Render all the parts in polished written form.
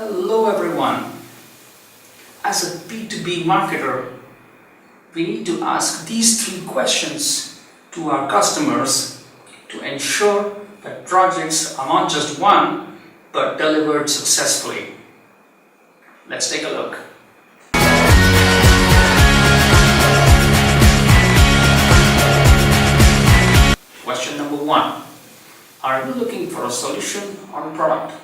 Hello everyone. As a B2B marketer, we need to ask these 3 questions to our customers to ensure that projects are not just won but delivered successfully. Let's take a look. Question number 1. Are you looking for a solution or a product?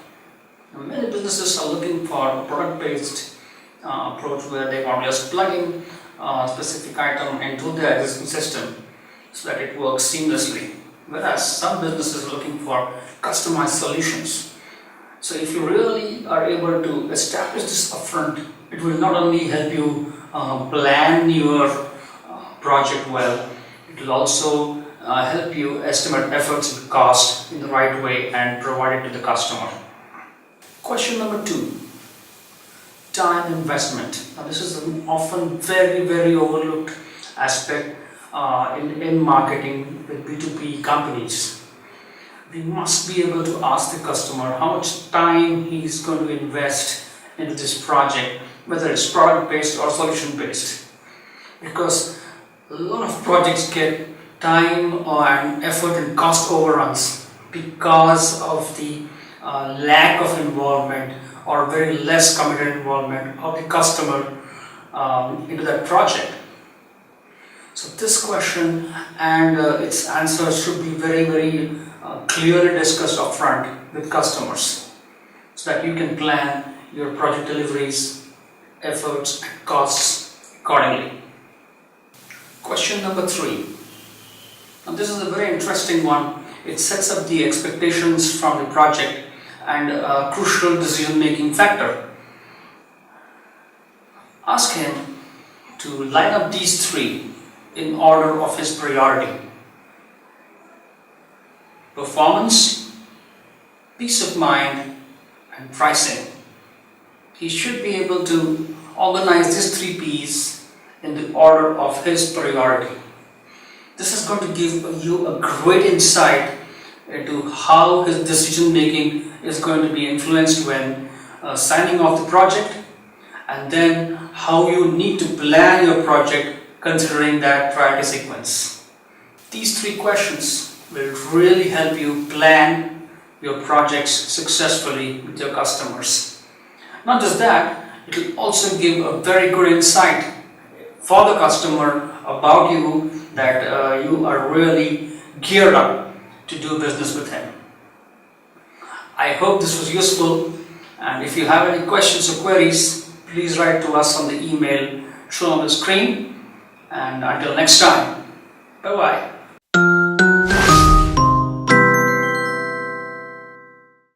Now, many businesses are looking for a product-based approach where they want just plug in a specific item into their existing system so that it works seamlessly. Whereas some businesses are looking for customized solutions. So if you really are able to establish this upfront, it will not only help you plan your project well, it will also help you estimate efforts and cost in the right way and provide it to the customer. Question number 2. Time investment. Now this is an often very overlooked aspect in marketing with B2B companies. We must be able to ask the customer how much time he is going to invest into this project, whether it's product based or solution based, because a lot of projects get time and effort and cost overruns because of the lack of involvement or very less committed involvement of the customer into that project. So this question and its answers should be very clearly discussed upfront with customers so that you can plan your project deliveries, efforts and costs accordingly. Question number 3. Now this is a very interesting one. It sets up the expectations from the project and a crucial decision-making factor. Ask him to line up these 3 in order of his priority: performance, peace of mind, and pricing. He should be able to organize these 3 P's in the order of his priority. This is going to give you a great insight into how his decision making is going to be influenced when signing off the project, and then how you need to plan your project considering that priority sequence. These 3 questions will really help you plan your projects successfully with your customers. Not just that, it will also give a very good insight for the customer about you, that you are really geared up to do business with him. I hope this was useful, and if you have any questions or queries, please write to us on the email shown on the screen. And until next time, bye-bye.